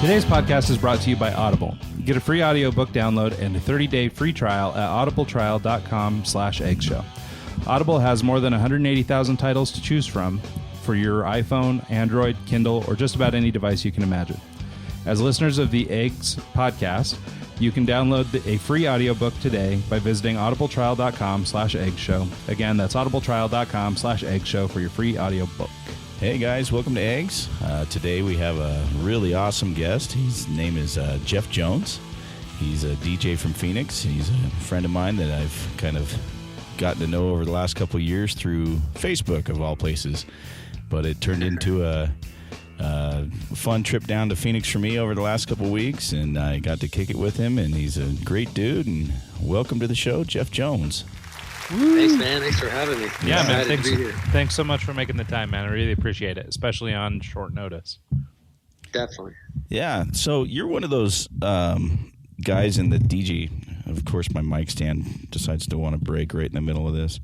Today's podcast is brought to you by Audible. Get a free audiobook download and a 30-day free trial at audibletrial.com/eggshow. Audible has more than 180,000 titles to choose from for your iPhone, Android, Kindle, or just about any device you can imagine. As listeners of the Eggs podcast, you can download a free audiobook today by visiting audibletrial.com/eggshow. Again, that's audibletrial.com/eggshow for your free audiobook. Hey guys, welcome to Eggs. Today we have a really awesome guest. His name is Jeff Jones. He's a DJ from Phoenix. He's a friend of mine that I've kind of gotten to know over the last couple of years through Facebook, of all places. But it turned into a fun trip down to Phoenix for me over the last couple of weeks, and I got to kick it with him, and he's a great dude. And welcome to the show, Jeff Jones. Woo. Thanks, man. Thanks for having me. Yeah, man. Thanks so much for making the time, man. I really appreciate it, especially on short notice. Definitely. Yeah. So you're one of those guys in the DJ. Of course, my mic stand decides to want to break right in the middle of this.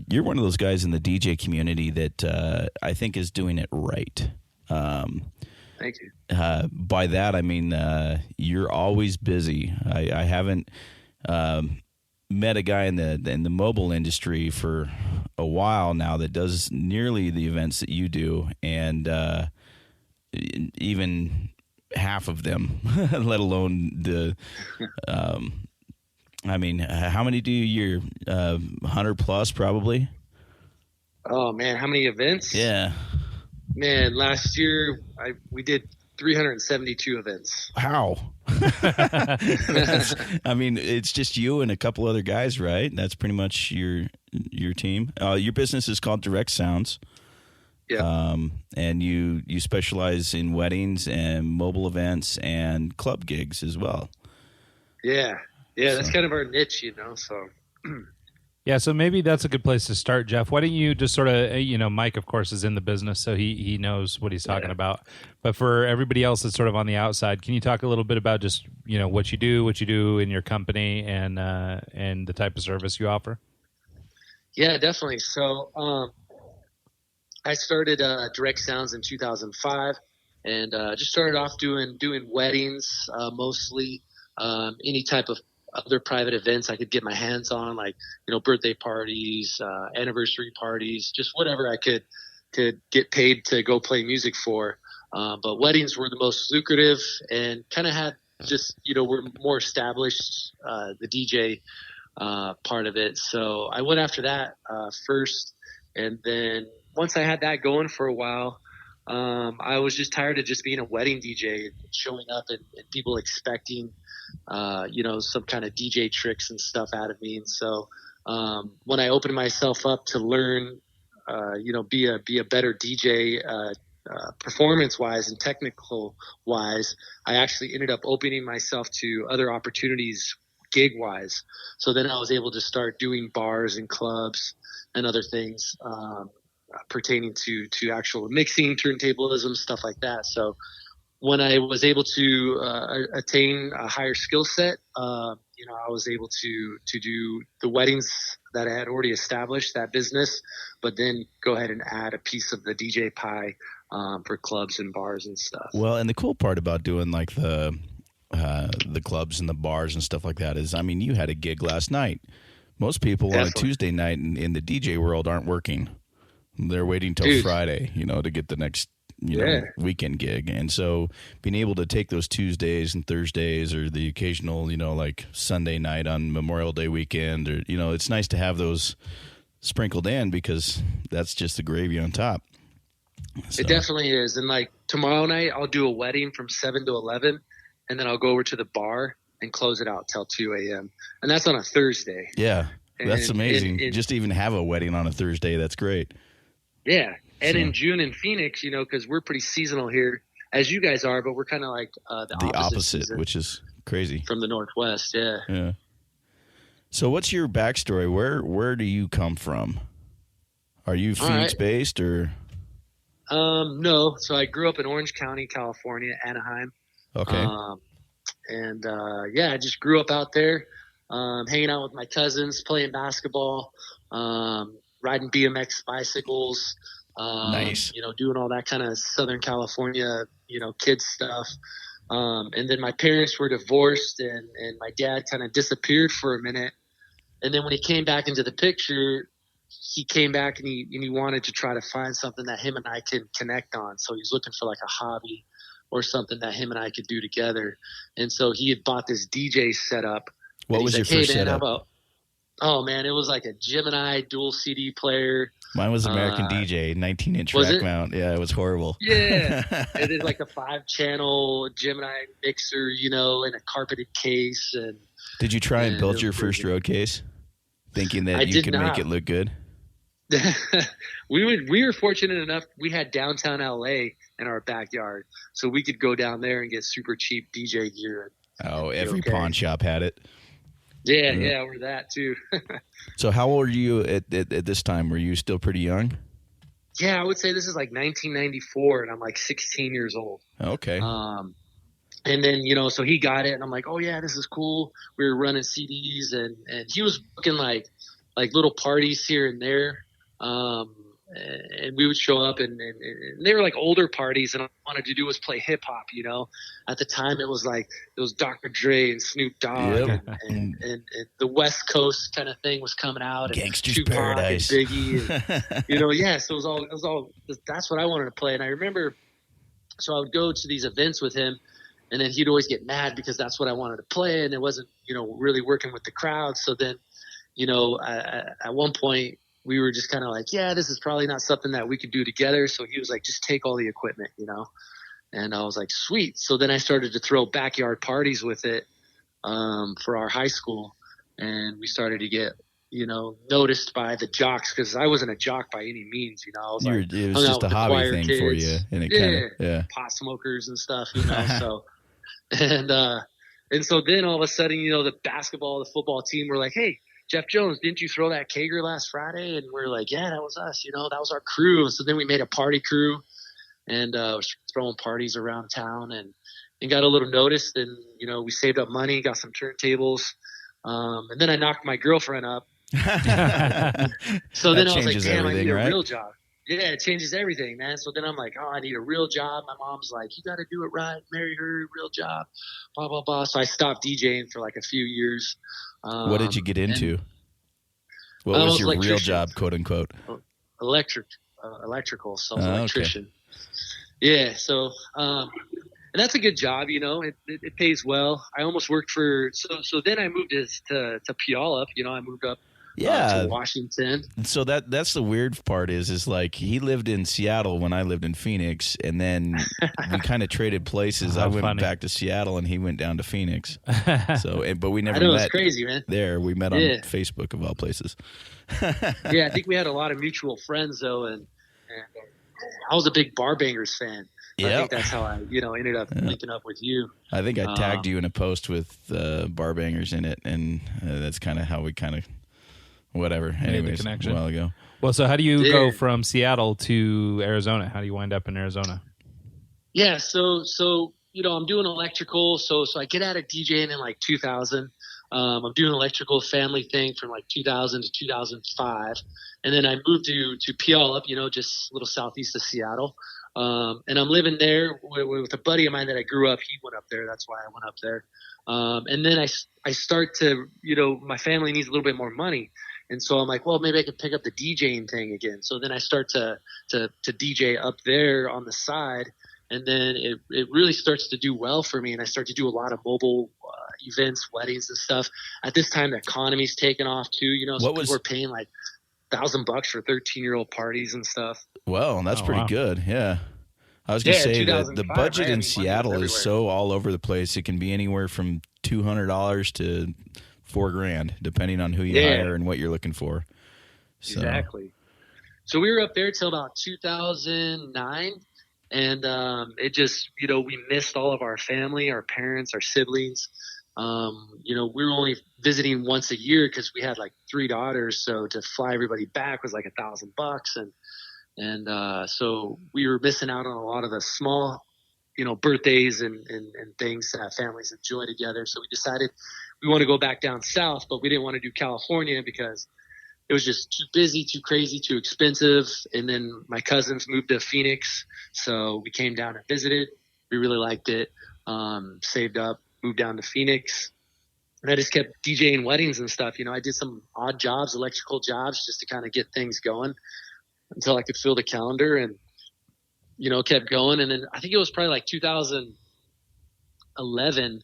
You're one of those guys in the DJ community that I think is doing it right. Thank you. By that, I mean you're always busy. I haven't met a guy in the mobile industry for a while now that does nearly the events that you do, and even half of them, let alone the. I mean, how many do you a year? 100 plus, probably. Oh man, how many events? Yeah. Man, last year we did 372 events. How? I mean, it's just you and a couple other guys, right? That's pretty much your team. Your business is called Direct Sounds. Yeah. And you specialize in weddings and mobile events and club gigs as well. Yeah. Yeah, that's kind of our niche, so. Yeah, so maybe that's a good place to start, Jeff. Why don't you just sort of, Mike, of course, is in the business, so he knows what he's talking about. But for everybody else that's sort of on the outside, can you talk a little bit about just, what you do in your company and the type of service you offer? Yeah, definitely. So I started Direct Sounds in 2005 and just started off doing weddings mostly, any type of other private events I could get my hands on, like, birthday parties, anniversary parties, just whatever I could get paid to go play music for. But weddings were the most lucrative and kind of had just, we're more established, the DJ part of it. So I went after that first. And then once I had that going for a while, I was just tired of just being a wedding DJ and showing up and people expecting some kind of DJ tricks and stuff out of me. And so when I opened myself up to learn, be a better DJ performance wise and technical wise, I actually ended up opening myself to other opportunities gig wise. So then I was able to start doing bars and clubs and other things pertaining to actual mixing, turntablism, stuff like that. So when I was able to attain a higher skill set, I was able to do the weddings that I had already established, that business, but then go ahead and add a piece of the DJ pie for clubs and bars and stuff. Well, and the cool part about doing like the clubs and the bars and stuff like that is, I mean, you had a gig last night. Most people on a Tuesday night in the DJ world aren't working. They're waiting till Friday, to get the next weekend gig. And so being able to take those Tuesdays and Thursdays or the occasional, like Sunday night on Memorial Day weekend, or, it's nice to have those sprinkled in because that's just the gravy on top. So. It definitely is. And like tomorrow night, I'll do a wedding from 7 to 11, and then I'll go over to the bar and close it out till 2 a.m. And that's on a Thursday. Yeah, that's amazing. Just to even have a wedding on a Thursday, that's great. Yeah. And in June in Phoenix, because we're pretty seasonal here, as you guys are, but we're kind of like the opposite, which is crazy. From the Northwest, yeah. Yeah. So what's your backstory? Where do you come from? Are you Phoenix-based or? No. So I grew up in Orange County, California, Anaheim. Okay. I just grew up out there, hanging out with my cousins, playing basketball, riding BMX bicycles, Nice. You know, doing all that kind of Southern California, you know, kids stuff. And then my parents were divorced, and my dad kind of disappeared for a minute. And then when he came back into the picture, he came back and he wanted to try to find something that him and I could connect on. So he's looking for like a hobby or something that him and I could do together. And so he had bought this DJ setup. What was your first setup? Oh man, it was like a Gemini dual CD player. Mine was American DJ, 19-inch rack mount. Yeah, it was horrible. Yeah, it is like a 5-channel Gemini mixer, you know, in a carpeted case. And did you try and build your first road case, thinking that you could make it look good? We were fortunate enough. We had downtown LA in our backyard, so we could go down there and get super cheap DJ gear. Oh, every pawn shop had it. Yeah, we're that too. So how old were you at this time? Were you still pretty young? Yeah, I would say this is like 1994, and I'm like 16 years old. Okay. And then, you know, so he got it, and I'm like, oh yeah, this is cool. We were running CDs, and he was booking like little parties here and there. And we would show up, and they were like older parties, and all I wanted to do was play hip hop, you know. At the time, it was Dr. Dre and Snoop Dogg, and the West Coast kind of thing was coming out, and Gangsta's Tupac Paradise, and Biggie, and, you know, yeah. So it was all that's what I wanted to play, and I remember, so I would go to these events with him, and then he'd always get mad because that's what I wanted to play, and it wasn't, you know, really working with the crowd. So then, you know, at one point, we were just kind of like, yeah, this is probably not something that we could do together. So he was like, just take all the equipment, you know? And I was like, sweet. So then I started to throw backyard parties with it for our high school. And we started to get, you know, noticed by the jocks, because I wasn't a jock by any means, you know. I was it was just a hobby thing for you. And it pot smokers and stuff, you know. And so then all of a sudden, you know, the football team were like, hey, Jeff Jones, didn't you throw that kegger last Friday? And we're like, yeah, that was us. You know, that was our crew. And so then we made a party crew, and was throwing parties around town, and got a little noticed. And, you know, we saved up money, got some turntables. And then I knocked my girlfriend up. So then I was like, damn, I need a real job. Yeah, it changes everything, man. So then I'm like, oh, I need a real job. My mom's like, you got to do it right. Marry her, real job, blah, blah, blah. So I stopped DJing for like a few years. What did you get into? What was your real job, quote unquote? Electrical. So I was an electrician. Okay. Yeah. So, and that's a good job, you know, it pays well. I almost worked so then I moved to Puyallup, you know, I moved up to Washington. So that's the weird part is like he lived in Seattle when I lived in Phoenix, and then we kind of traded places. I went back to Seattle and he went down to Phoenix. But we never met. It's crazy, man. There, we met on Facebook of all places. Yeah, I think we had a lot of mutual friends though, and I was a big Barbangers fan. I think that's how I, you know, ended up linking up with you. I think I tagged you in a post with Barbangers in it, and that's kind of how we whatever. Anyways, a while ago. Well, so how do you go from Seattle to Arizona? How do you wind up in Arizona? Yeah, so you know, I'm doing electrical. So I get out of DJing in like 2000. I'm doing electrical family thing from like 2000 to 2005, and then I moved to Puyallup, you know, just a little southeast of Seattle. And I'm living there with a buddy of mine that I grew up. He went up there. That's why I went up there. And then I start to, you know, my family needs a little bit more money. And so I'm like, well, maybe I could pick up the DJing thing again. So then I start to DJ up there on the side. And then it really starts to do well for me. And I start to do a lot of mobile events, weddings and stuff. At this time, the economy's taken off too. You know, so people were paying like $1,000 for 13-year-old parties and stuff. Well, that's pretty good. Yeah. I was going to say that the budget in Seattle is so all over the place. It can be anywhere from $200 to $4,000, depending on who you hire and what you're looking for. So. Exactly. So we were up there till about 2009. And it just, you know, we missed all of our family, our parents, our siblings. You know, we were only visiting once a year because we had like 3 daughters. So to fly everybody back was like $1,000. And so we were missing out on a lot of the small, you know, birthdays and things that families enjoy together. So we decided we want to go back down south, but we didn't want to do California because it was just too busy, too crazy, too expensive. And then my cousins moved to Phoenix, so we came down and visited. We really liked it. Saved up, moved down to Phoenix, and I just kept DJing weddings and stuff. I did some odd jobs, electrical jobs, just to kind of get things going until I could fill the calendar, and kept going. And then I think it was probably like 2011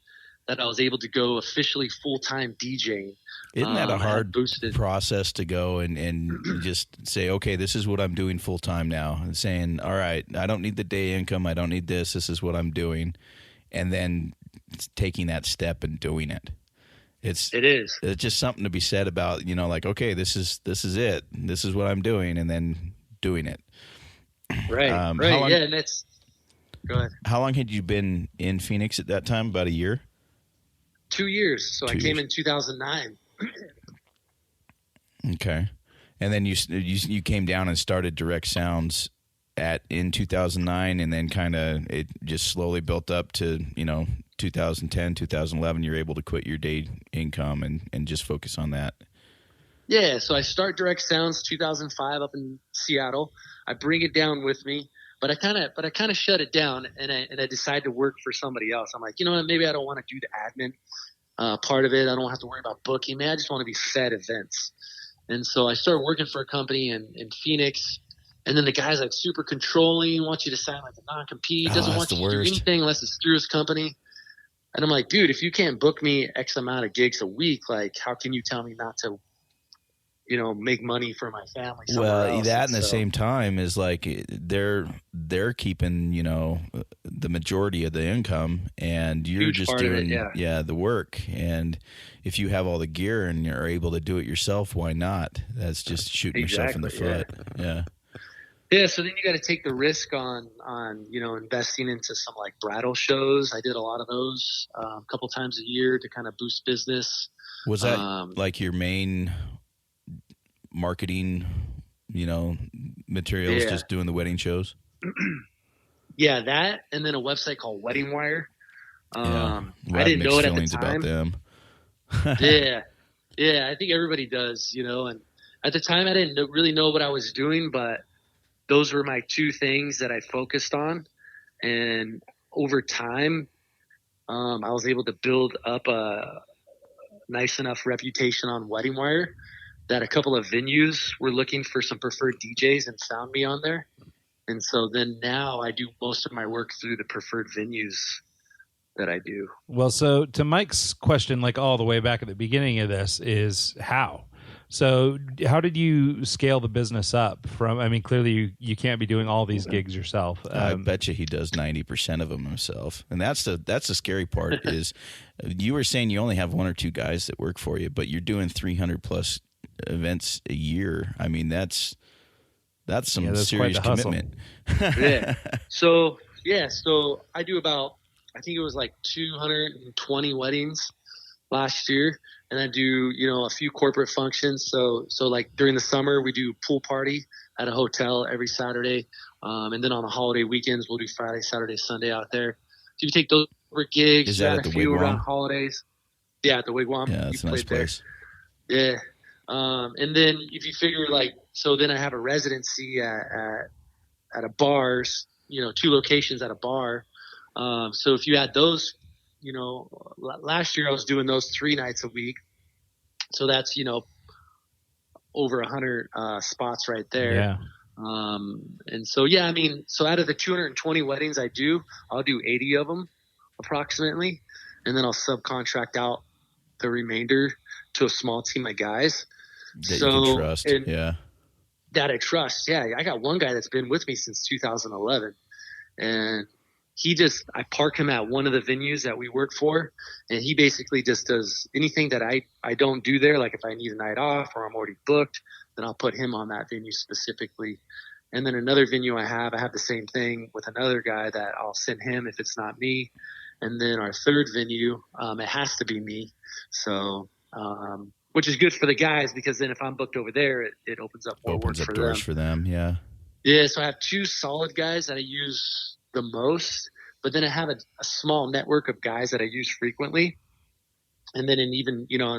that I was able to go officially full-time DJing. Isn't that a hard process to go and just say, okay, this is what I'm doing full-time now, and saying, all right, I don't need the day income, I don't need this is what I'm doing, and then taking that step and doing it. It's just something to be said about, like, okay, this is it, this is what I'm doing, and then doing it. Right. Yeah, and that's. Go ahead. How long had you been in Phoenix at that time? About a year? 2 years. So I came in 2009. Okay, and then you came down and started Direct Sounds in 2009, and then kind of it just slowly built up to 2010, 2011. You're able to quit your day income and just focus on that. Yeah, so I start Direct Sounds 2005 up in Seattle. I bring it down with me, but I kind of shut it down, and I decide to work for somebody else. I'm like, you know what? Maybe I don't want to do the admin part of it. I don't have to worry about booking. Man, I just want to be fed events. And so I started working for a company in Phoenix, and then the guy's like super controlling, wants you to sign like a non-compete, doesn't want you to do anything unless it's through his company. And I'm like, dude, if you can't book me X amount of gigs a week, like how can you tell me not to make money for my family? Well, that and the same time is like they're keeping, the majority of the income, and you're just doing the work. And if you have all the gear and you're able to do it yourself, why not? That's just shooting yourself in the foot. Yeah. Yeah. So then you got to take the risk on investing into some like bridal shows. I did a lot of those a couple times a year to kind of boost business. Was that like your main marketing, materials, just doing the wedding shows? Yeah, that, and then a website called Wedding Wire. Well, I didn't know it at the time. About them. Yeah, I think everybody does, and at the time I didn't really know what I was doing, but those were my two things that I focused on. And over time, I was able to build up a nice enough reputation on Wedding Wire that a couple of venues were looking for some preferred DJs and found me on there. And so then now I do most of my work through the preferred venues that I do. Well, so to Mike's question, like all the way back at the beginning of this, is how? So how did you scale the business up from, clearly you can't be doing all these gigs yourself. I bet you he does 90% of them himself. And that's the scary part is you were saying you only have one or two guys that work for you, but you're doing 300 plus events a year. That's some serious commitment. Yeah. So I do about, I think it was like 220 weddings last year. And I do, a few corporate functions. So like during the summer, we do pool party at a hotel every Saturday. And then on the holiday weekends, we'll do Friday, Saturday, Sunday out there. So you take those for gigs. Is that at the Wigwam? Around holidays. Yeah, at the Wigwam. Yeah, that's a nice place. Yeah. And then if you figure so then I have a residency at a bar, 2 locations at a bar. So if you add those, last year I was doing those 3 nights a week. So that's, over 100 spots right there. Yeah. And so, so out of the 220 weddings I'll do 80 of them approximately. And then I'll subcontract out the remainder to a small team of guys. That you can trust. That I trust. Yeah. I got one guy that's been with me since 2011, and I park him at one of the venues that we work for, and he basically just does anything that I don't do there. Like if I need a night off or I'm already booked, then I'll put him on that venue specifically. And then another venue I have the same thing with another guy that I'll send him if it's not me. And then our third venue, it has to be me. So, which is good for the guys, because then if I'm booked over there, it opens up more work for doors for them. Yeah. Yeah. So I have 2 solid guys that I use the most, but then I have a small network of guys that I use frequently. And then and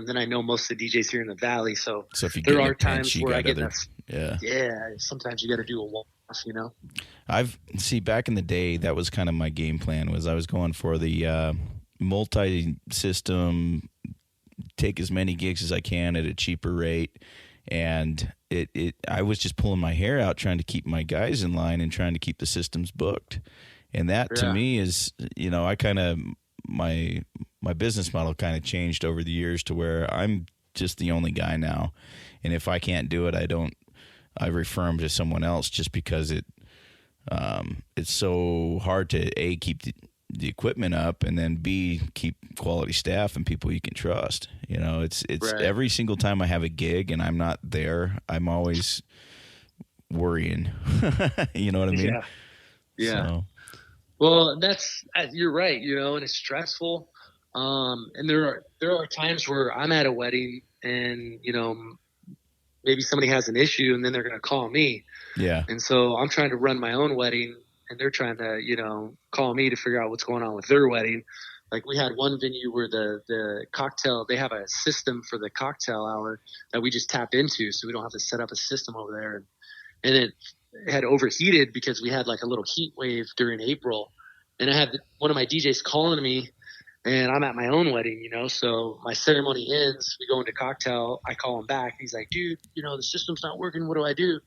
then I know most of the DJs here in the Valley. So if you there get are times where I get yeah. Sometimes you got to do a wash, back in the day, that was kind of my game plan. Was I was going for the multi-system, take as many gigs as I can at a cheaper rate, and I was just pulling my hair out trying to keep my guys in line and trying to keep the systems booked. And that to me is, I kind of my business model kind of changed over the years to where I'm just the only guy now, and if I can't do it, I refer them to someone else, just because it's so hard to keep the equipment up, and then B, keep quality staff and people you can trust. It's right. Every single time I have a gig and I'm not there, I'm always worrying. You know what I mean? Yeah. So. Well, you're right. And it's stressful. And there are times where I'm at a wedding and, maybe somebody has an issue and then they're going to call me. Yeah. And so I'm trying to run my own wedding and they're trying to, call me to figure out what's going on with their wedding. Like we had one venue where the cocktail, they have a system for the cocktail hour that we just tap into. So we don't have to set up a system over there. And it had overheated because we had like a little heat wave during April. And I had one of my DJs calling me, and I'm at my own wedding, so my ceremony ends, we go into cocktail, I call him back, he's like, dude, the system's not working, what do I do?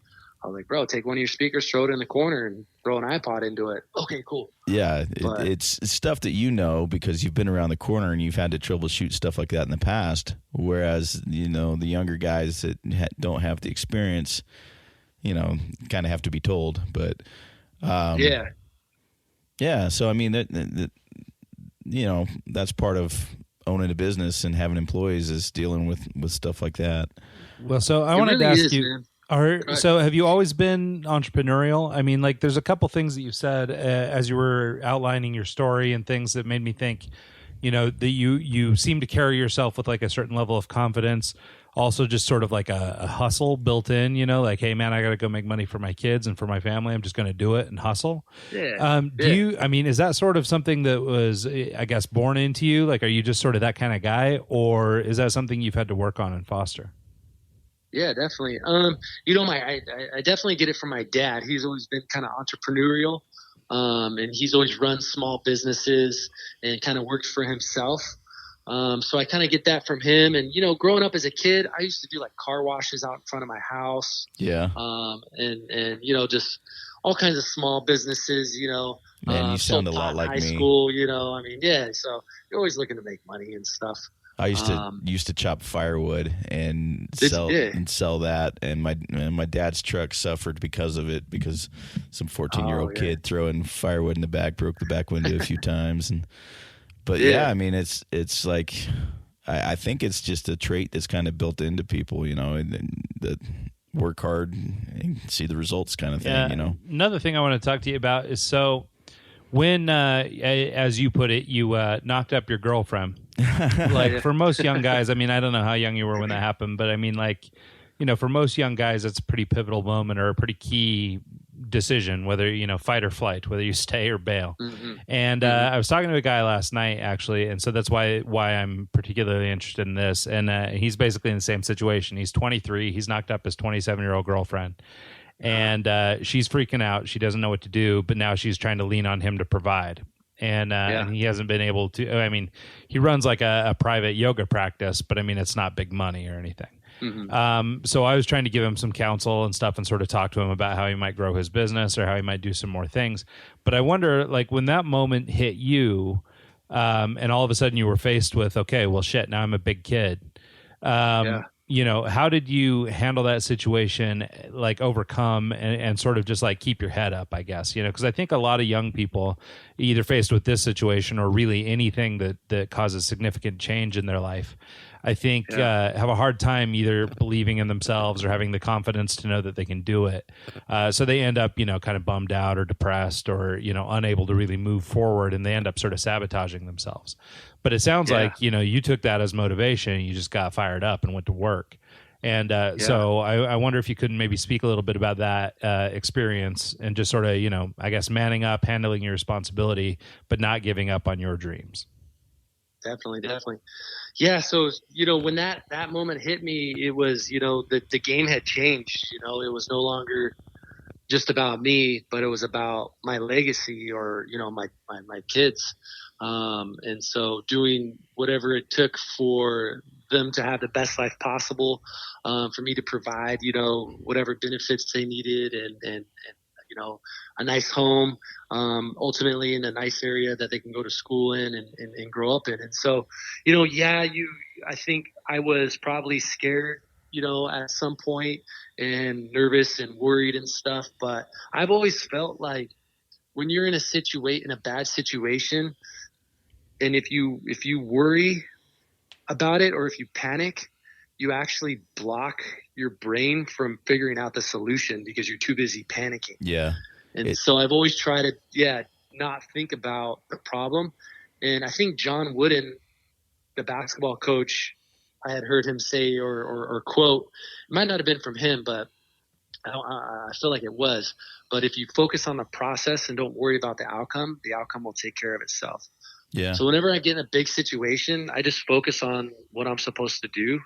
I was like, bro, take one of your speakers, throw it in the corner, and throw an iPod into it. Okay, cool. Yeah, it's stuff that because you've been around the corner and you've had to troubleshoot stuff like that in the past, whereas, the younger guys that don't have the experience, kind of have to be told. But yeah, so I mean, that's part of owning a business and having employees, is dealing with stuff like that. Well, so I wanted to ask you, so have you always been entrepreneurial? I mean, like, there's a couple things that you said as you were outlining your story and things that made me think, that you seem to carry yourself with like a certain level of confidence. Also just sort of like a hustle built in, like, hey man, I got to go make money for my kids and for my family. I'm just going to do it and hustle. Yeah. Is that sort of something that was, I guess, born into you? Like, are you just sort of that kind of guy, or is that something you've had to work on and foster? Yeah, definitely. I definitely get it from my dad. He's always been kind of entrepreneurial. And he's always run small businesses and kind of worked for himself. So I kind of get that from him. And, growing up as a kid, I used to do like car washes out in front of my house. Yeah. And just all kinds of small businesses, Man, you sound a lot like high me. School, so you're always looking to make money and stuff. I used to chop firewood and sell that, and my dad's truck suffered because of it, because some 14-year-old kid throwing firewood in the back broke the back window a few times. But I mean, it's like, I think it's just a trait that's kind of built into people, and that work hard and see the results kind of thing, Another thing I want to talk to you about is, so when, as you put it, you knocked up your girlfriend. Like, for most young guys, I mean, I don't know how young you were when that happened, but I mean, like, for most young guys, it's a pretty pivotal moment or a pretty key decision, whether, fight or flight, whether you stay or bail. Mm-hmm. And I was talking to a guy last night, actually, and so that's why I'm particularly interested in this. And he's basically in the same situation. He's 23. He's knocked up his 27-year-old girlfriend. And she's freaking out. She doesn't know what to do, but now she's trying to lean on him to provide. And he hasn't been able to. I mean, he runs like a private yoga practice, but I mean, it's not big money or anything. Mm-hmm. So I was trying to give him some counsel and stuff and sort of talk to him about how he might grow his business or how he might do some more things. But I wonder, like, when that moment hit you, and all of a sudden you were faced with, okay, well, shit, now I'm a big kid. How did you handle that situation, like overcome and sort of just like keep your head up, I guess, because I think a lot of young people, either faced with this situation or really anything that causes significant change in their life, I think have a hard time either believing in themselves or having the confidence to know that they can do it. So they end up, kind of bummed out or depressed or, unable to really move forward, and they end up sort of sabotaging themselves. But it sounds like, you took that as motivation and you just got fired up and went to work. And so I wonder if you could maybe speak a little bit about that experience and just sort of, I guess, manning up, handling your responsibility, but not giving up on your dreams. Definitely. Yeah. So, when that moment hit me, it was, the game had changed. It was no longer just about me, but it was about my legacy, or, my kids. And so doing whatever it took for them to have the best life possible, for me to provide, whatever benefits they needed, and a nice home, ultimately in a nice area that they can go to school in, and grow up in. And so, I think I was probably scared, at some point, and nervous and worried and stuff. But I've always felt like when you're in a bad situation, and if you worry about it, or if you panic, you actually block your brain from figuring out the solution because you're too busy panicking. Yeah. And so I've always tried to, not think about the problem. And I think John Wooden, the basketball coach, I had heard him say or quote, it might not have been from him, but I feel like it was. But if you focus on the process and don't worry about the outcome will take care of itself. Yeah. So whenever I get in a big situation, I just focus on what I'm supposed to do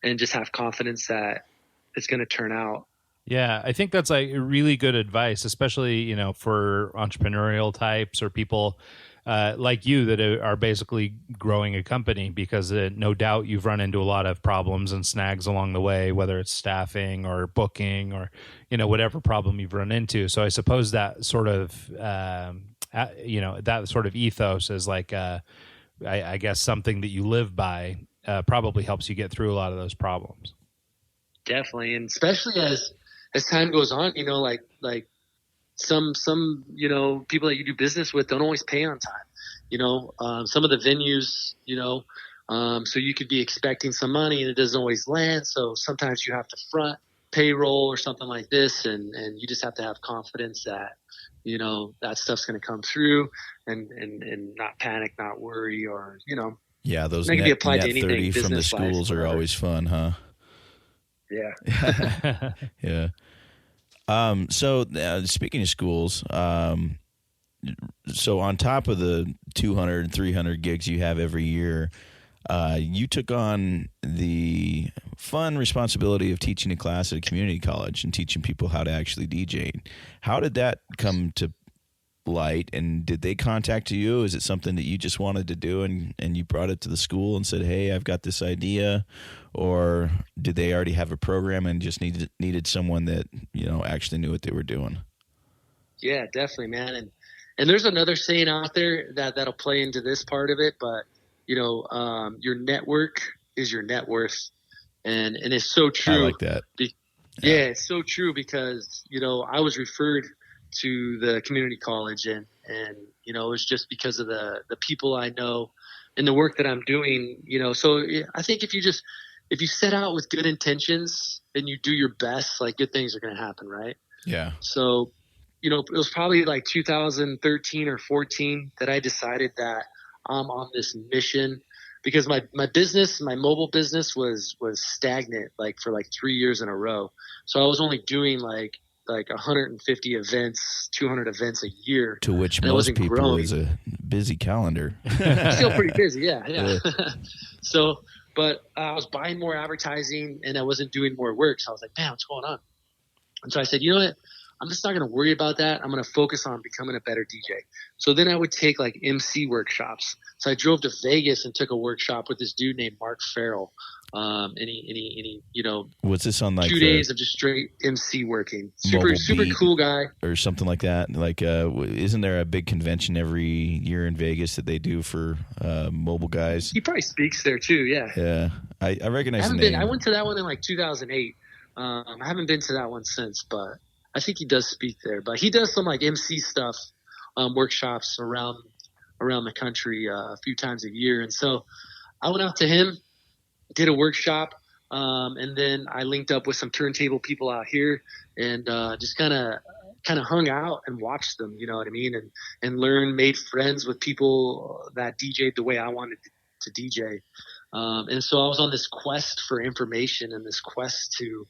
and just have confidence that it's going to turn out. Yeah, I think that's like really good advice, especially, for entrepreneurial types or people like you that are basically growing a company, because no doubt you've run into a lot of problems and snags along the way, whether it's staffing or booking or, whatever problem you've run into. So I suppose that sort of, that sort of ethos is like, I guess, something that you live by, probably helps you get through a lot of those problems. Definitely. And especially as time goes on, like some people that you do business with don't always pay on time. Some of the venues, so you could be expecting some money and it doesn't always land. So sometimes you have to front payroll or something like this, and you just have to have confidence that, that stuff's going to come through, and not panic, not worry, or, Yeah, those that can be applied to anything, 30 from the business, schools life, are always fun, huh? Yeah. Yeah. So speaking of schools, so on top of the 200, 300 gigs you have every year, you took on the fun responsibility of teaching a class at a community college and teaching people how to actually DJ. How did that come to light, and did they contact you? Is it something that you just wanted to do and you brought it to the school and said, hey, I've got this idea? Or did they already have a program and just needed someone that, actually knew what they were doing? Yeah, definitely, man. And there's another saying out there that'll play into this part of it, but your network is your net worth. And it's so true. I like that. Yeah, it's so true because, I was referred to the community college, and it was just because of the people I know and the work that I'm doing, so I think if you set out with good intentions and you do your best, like, good things are going to happen. Right. Yeah. So, it was probably like 2013 or 14 that I decided that I'm on this mission, because my business, my mobile business was stagnant, like, for like 3 years in a row. So I was only doing like 150 events, 200 events a year. To which most people growing. Is a busy calendar. Still pretty busy. Yeah. So, but I was buying more advertising and I wasn't doing more work. So I was like, man, what's going on? And so I said, you know what? I'm just not going to worry about that. I'm going to focus on becoming a better DJ. So then I would take like MC workshops. So I drove to Vegas and took a workshop with this dude named Mark Farrell. And he, was this on like 2 days of just straight MC working? Super cool guy. Or something like that. Like, isn't there a big convention every year in Vegas that they do for mobile guys? He probably speaks there too. Yeah. Yeah. I recognize the name. I went to that one in like 2008. I haven't been to that one since, but I think he does speak there. But he does some like MC stuff, workshops around the country a few times a year. And so I went out to him, did a workshop, and then I linked up with some turntable people out here, and just kind of hung out and watched them, you know what I mean, and learned, made friends with people that DJ'd the way I wanted to DJ. And so I was on this quest for information and this quest to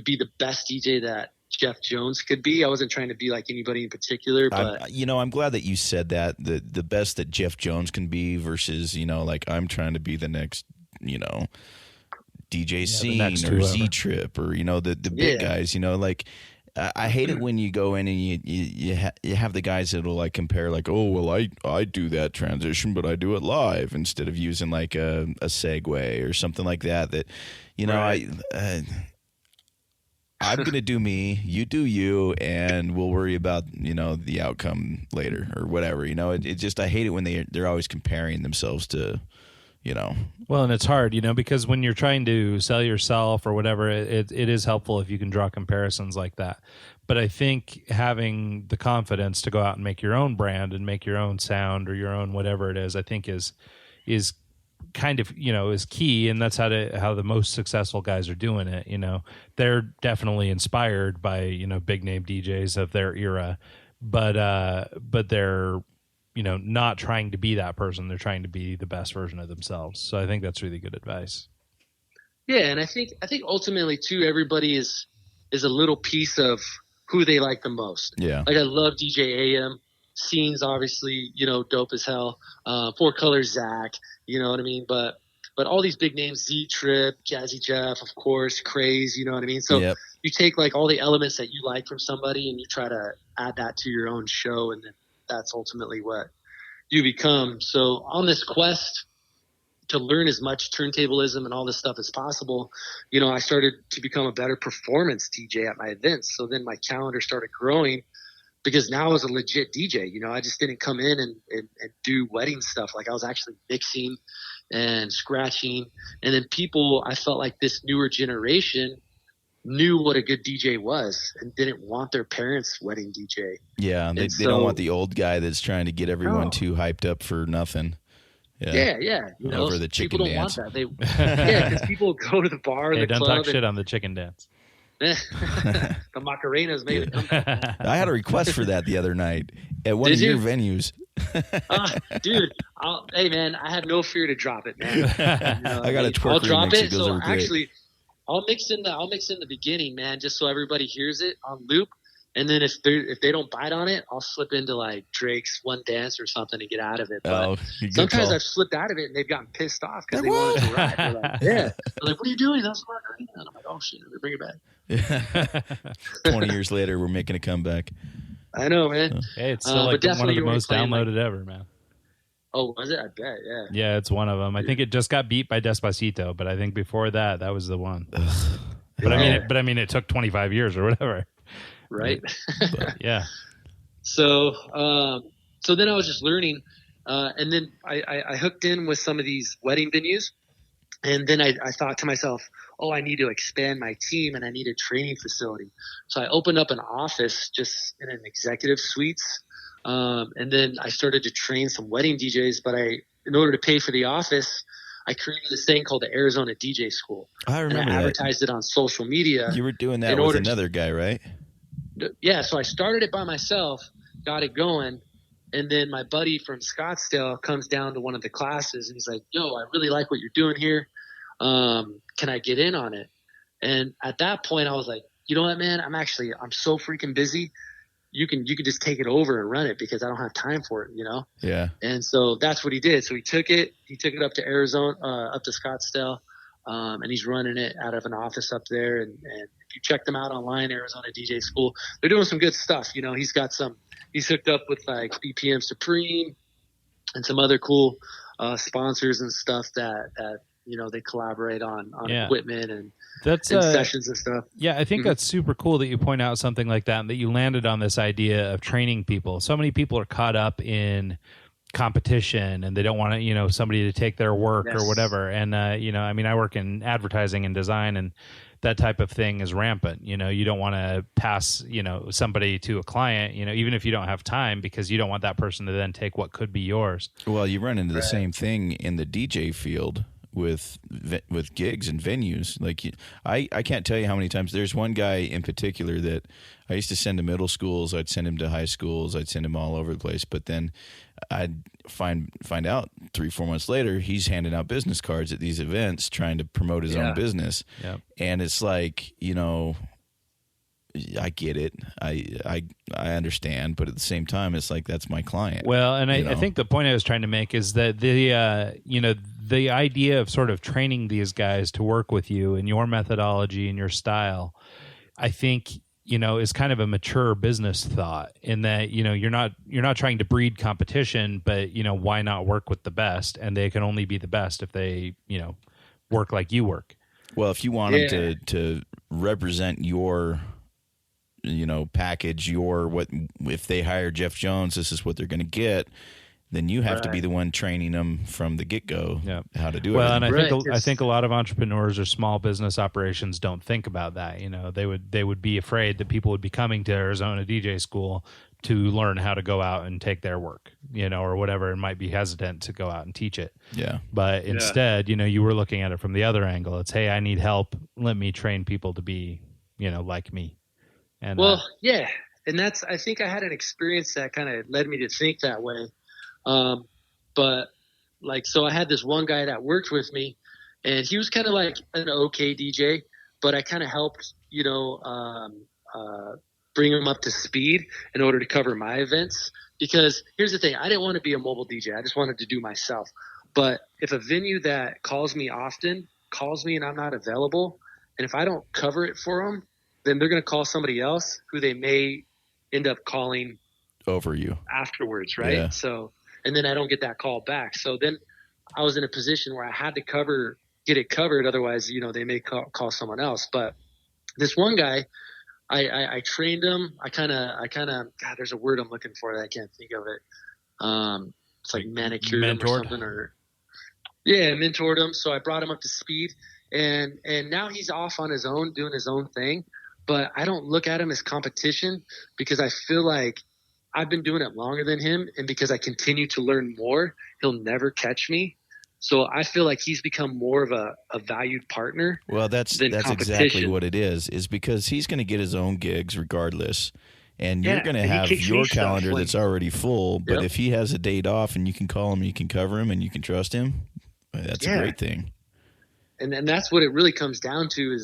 be the best DJ that Jeff Jones could be. I wasn't trying to be like anybody in particular, but I'm glad that you said that. The best that Jeff Jones can be versus, like I'm trying to be the next, DJ Scene or Z Trip or the big guys. Like I hate it when you go in and you have the guys that'll like compare like, oh well, I do that transition, but I do it live instead of using like a segue or something like that. That right. I'm going to do me, you do you, and we'll worry about, the outcome later or whatever. It just, I hate it when they're always comparing themselves to, Well, and it's hard, because when you're trying to sell yourself or whatever, it is helpful if you can draw comparisons like that. But I think having the confidence to go out and make your own brand and make your own sound or your own whatever it is, I think is kind of is key, and that's how the most successful guys are doing it. They're definitely inspired by big name DJs of their era, but they're not trying to be that person. They're trying to be the best version of themselves. So I think that's really good advice. Yeah, and I think ultimately too, everybody is a little piece of who they like the most. Yeah, like I love DJ AM. Scenes obviously, dope as hell. Four Color Zach, you know what I mean? But all these big names, Z Trip, Jazzy Jeff, of course, Craze, you know what I mean? So you take like all the elements that you like from somebody and you try to add that to your own show, and then that's ultimately what you become. So on this quest to learn as much turntablism and all this stuff as possible, I started to become a better performance DJ at my events. So then my calendar started growing, because now I was a legit DJ. I just didn't come in and do wedding stuff. Like I was actually mixing and scratching. And then I felt like this newer generation knew what a good DJ was and didn't want their parents' wedding DJ. Yeah, they don't want the old guy that's trying to get everyone too hyped up for nothing. Yeah. Over the chicken people don't dance. Want that. Because people go to the bar, hey, the don't club. Talk shit on the chicken dance. The Macarena's made it. I had a request for that the other night at one of your venues. Dude, hey man, I have no fear to drop it, man. I got a twerk I'll drop remix. it. So actually, I'll mix in the beginning, man, just so everybody hears it on loop. And then if they don't bite on it, I'll slip into like Drake's One Dance or something to get out of it. But sometimes I've slipped out of it and they've gotten pissed off because they wanted to ride. They're like, they're like, what are you doing? That's what I'm doing. And I'm like, oh shit, let me bring it back. 20 years later, we're making a comeback. I know, man. Hey, it's still like one of the most downloaded ever, man. Oh, was it? I bet, yeah. Yeah, it's one of them. I think it just got beat by Despacito, but I think before that was the one. But I mean, it took 25 years or whatever. Right. But, yeah. So then I was just learning, and then I hooked in with some of these wedding venues, and then I thought to myself, oh, I need to expand my team and I need a training facility. So I opened up an office just in an executive suites, and then I started to train some wedding DJs. But in order to pay for the office, I created this thing called the Arizona DJ School. I remember and I advertised it on social media. You were doing that with another guy, right? Yeah, so I started it by myself, got it going, and then my buddy from Scottsdale comes down to one of the classes and he's like, yo, I really like what you're doing here. Can I get in on it? And at that point I was like, you know what, man, I'm so freaking busy. You can just take it over and run it because I don't have time for it, Yeah. And so that's what he did. So he took it up to Arizona, up to Scottsdale. And he's running it out of an office up there. And if you check them out online, Arizona DJ School, they're doing some good stuff. He's hooked up with like BPM Supreme and some other cool sponsors and stuff that they collaborate on equipment and sessions and stuff. Yeah, I think that's super cool that you point out something like that and that you landed on this idea of training people. So many people are caught up in competition and they don't want to somebody to take their work or whatever, and I work in advertising and design, and that type of thing is rampant. You don't want to pass somebody to a client, even if you don't have time, because you don't want that person to then take what could be yours. Well, you run into the same thing in the DJ field with gigs and venues. Like I can't tell you how many times. There's one guy in particular that I used to send to middle schools. I'd send him to high schools. I'd send him all over the place. But then I'd find out 3-4 months later he's handing out business cards at these events trying to promote his own business. Yep. And it's like, I get it. I understand, but at the same time, it's like that's my client. Well, and I think the point I was trying to make is that the idea of sort of training these guys to work with you and your methodology and your style, I think, is kind of a mature business thought in that, you're not trying to breed competition, but, why not work with the best? And they can only be the best if they, work like you work. Well, if you want them to represent your, package, if they hire Jeff Jones, this is what they're going to get. Then you have to be the one training them from the get-go how to do it. Well, and I think a lot of entrepreneurs or small business operations don't think about that. They would be afraid that people would be coming to Arizona DJ School to learn how to go out and take their work, or whatever, and might be hesitant to go out and teach it. Yeah. But instead, you were looking at it from the other angle. It's, hey, I need help. Let me train people to be, like me. And yeah. And I think I had an experience that kind of led me to think that way. But so I had this one guy that worked with me, and he was kind of like an okay DJ, but I kind of helped, bring him up to speed in order to cover my events. Because here's the thing, I didn't want to be a mobile DJ. I just wanted to do myself. But if a venue that calls me often calls me and I'm not available, and if I don't cover it for them, then they're going to call somebody else who they may end up calling over you afterwards. Right. Yeah. So, and then I don't get that call back. So then I was in a position where I had to get it covered. Otherwise, they may call someone else. But this one guy, I trained him. I kind of, God, there's a word I'm looking for that I can't think of it. It's like manicured him or something, mentored him. So I brought him up to speed, and now he's off on his own, doing his own thing. But I don't look at him as competition, because I feel like I've been doing it longer than him, and because I continue to learn more, he'll never catch me. So I feel like he's become more of a valued partner. Well, that's exactly what it is because he's going to get his own gigs regardless. And you're going to have your calendar that's already full. But if he has a date off and you can call him, you can cover him, and you can trust him, that's a great thing. And that's what it really comes down to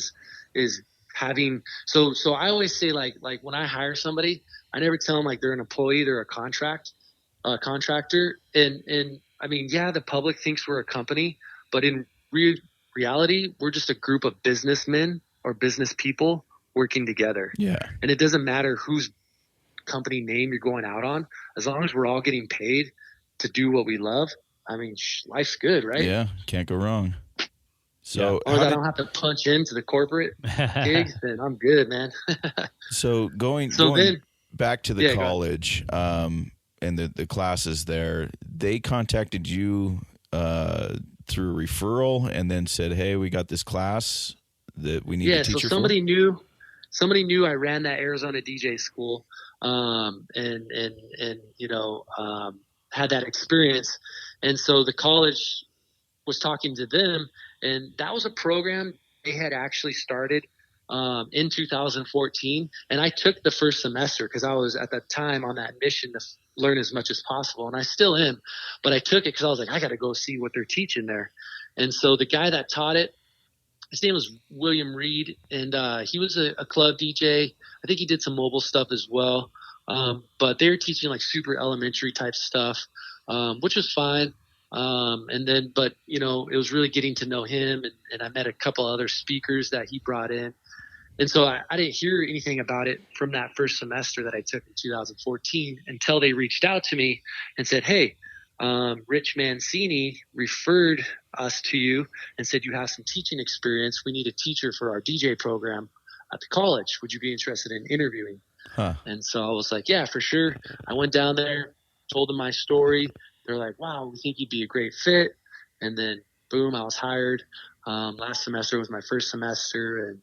is having – so I always say like when I hire somebody, I never tell them like they're an employee, they're a contractor. And I mean, the public thinks we're a company, but in reality, we're just a group of businessmen or business people working together. Yeah. And it doesn't matter whose company name you're going out on, as long as we're all getting paid to do what we love. I mean, life's good, right? Yeah. Can't go wrong. So, or I don't have to punch into the corporate gigs, then I'm good, man. So going back to the college, and the classes there, they contacted you through a referral and then said, hey, we got this class that we need a teacher so somebody knew I ran that Arizona DJ school, and had that experience. And so the college was talking to them, and that was a program they had actually started in 2014. And I took the first semester because I was at that time on that mission to learn as much as possible. And I still am, but I took it because I was like, I got to go see what they're teaching there. And so the guy that taught it, his name was William Reed, and he was a club DJ. I think he did some mobile stuff as well. But they were teaching like super elementary type stuff, which was fine. But it was really getting to know him, and I met a couple other speakers that he brought in. And so I didn't hear anything about it from that first semester that I took in 2014 until they reached out to me and said, hey, Rich Mancini referred us to you and said you have some teaching experience. We need a teacher for our DJ program at the college. Would you be interested in interviewing? Huh. And so I was like, yeah, for sure. I went down there, told them my story. They're like, wow, we think you'd be a great fit. And then, boom, I was hired. Last semester was my first semester, and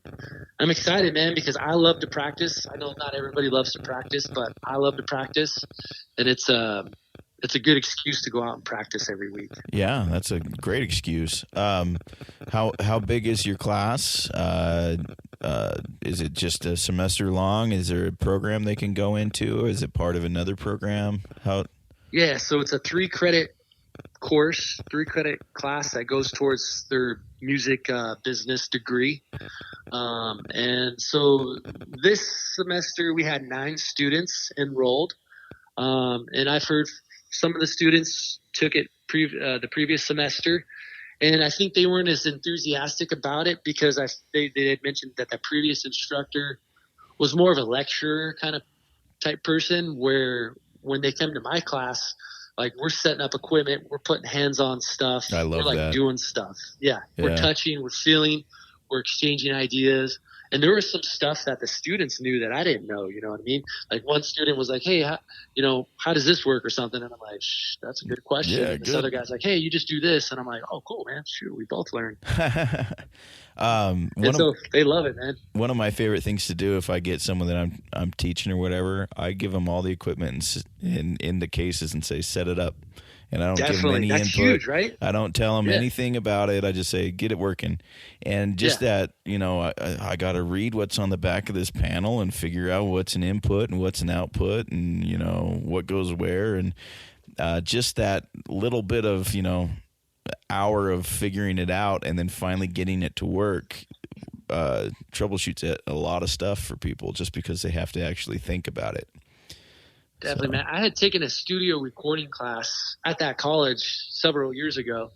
I'm excited, man, because I love to practice. I know not everybody loves to practice, but I love to practice, and it's a good excuse to go out and practice every week. Yeah, that's a great excuse. How big is your class? Is it just a semester long? Is there a program they can go into? Or is it part of another program? Yeah, so it's a 3-credit course, 3-credit class that goes towards their music business degree. And so this semester we had 9 students enrolled. And I've heard some of the students took it the previous semester, and I think they weren't as enthusiastic about it because they had mentioned that the previous instructor was more of a lecturer kind of type person, where when they come to my class, like, we're setting up equipment, we're putting hands on stuff. I love we're that. Doing stuff. Yeah. We're touching, we're feeling, we're exchanging ideas. And there was some stuff that the students knew that I didn't know, you know what I mean? Like, one student was like, hey, how does this work or something? And I'm like, that's a good question. Yeah, and this other guy's like, hey, you just do this. And I'm like, oh, cool, man. Shoot, we both learned. So they love it, man. One of my favorite things to do if I get someone that I'm teaching or whatever, I give them all the equipment in the cases and say, set it up. And I don't give them any That's input. Huge, right? I don't tell them anything about it. I just say, get it working. And just that, I got to read what's on the back of this panel and figure out what's an input and what's an output and, what goes where. And just that little bit of, hour of figuring it out and then finally getting it to work troubleshoots a lot of stuff for people just because they have to actually think about it. Definitely, man. I had taken a studio recording class at that college several years ago,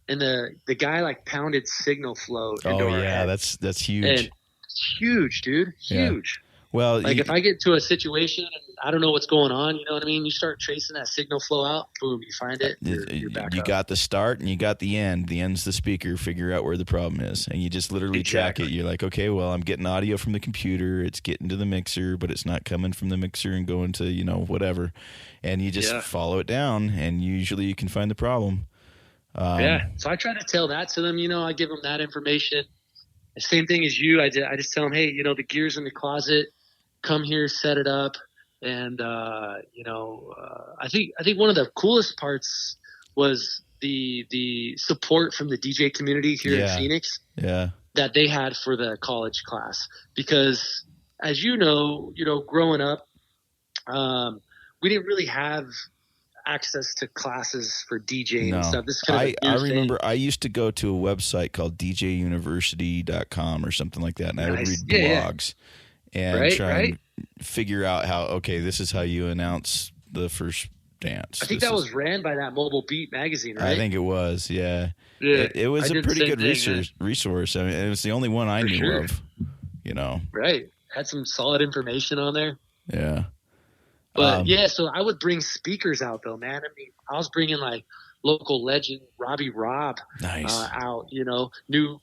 and the guy like pounded signal flow into our head. That's huge. And it's huge, dude. Huge. Yeah. Well, like if I get to a situation and I don't know what's going on, you know what I mean? You start tracing that signal flow out, boom, you find it. You're back up. Got the start and you got the end. The end's the speaker. Figure out where the problem is, and you just literally track it. You're like, okay, well, I'm getting audio from the computer. It's getting to the mixer, but it's not coming from the mixer and going to whatever. And you just follow it down, and usually you can find the problem. So I try to tell that to them. I give them that information. The same thing as you. I just tell them, hey, the gear's in the closet. Come here, set it up. And, I think one of the coolest parts was the support from the DJ community here in Phoenix that they had for the college class. Because as growing up, we didn't really have access to classes for DJing and stuff. This is kind of I remember I used to go to a website called djuniversity.com or something like that. And I would read blogs. And try and figure out this is how you announce the first dance. I think that was ran by that Mobile Beat magazine, right? I think it was, It was a pretty good resource. I mean, it was the only one I knew of, Right. Had some solid information on there. Yeah. But, so I would bring speakers out, though, man. I mean, I was bringing, like, local legend Robbie Robb out, new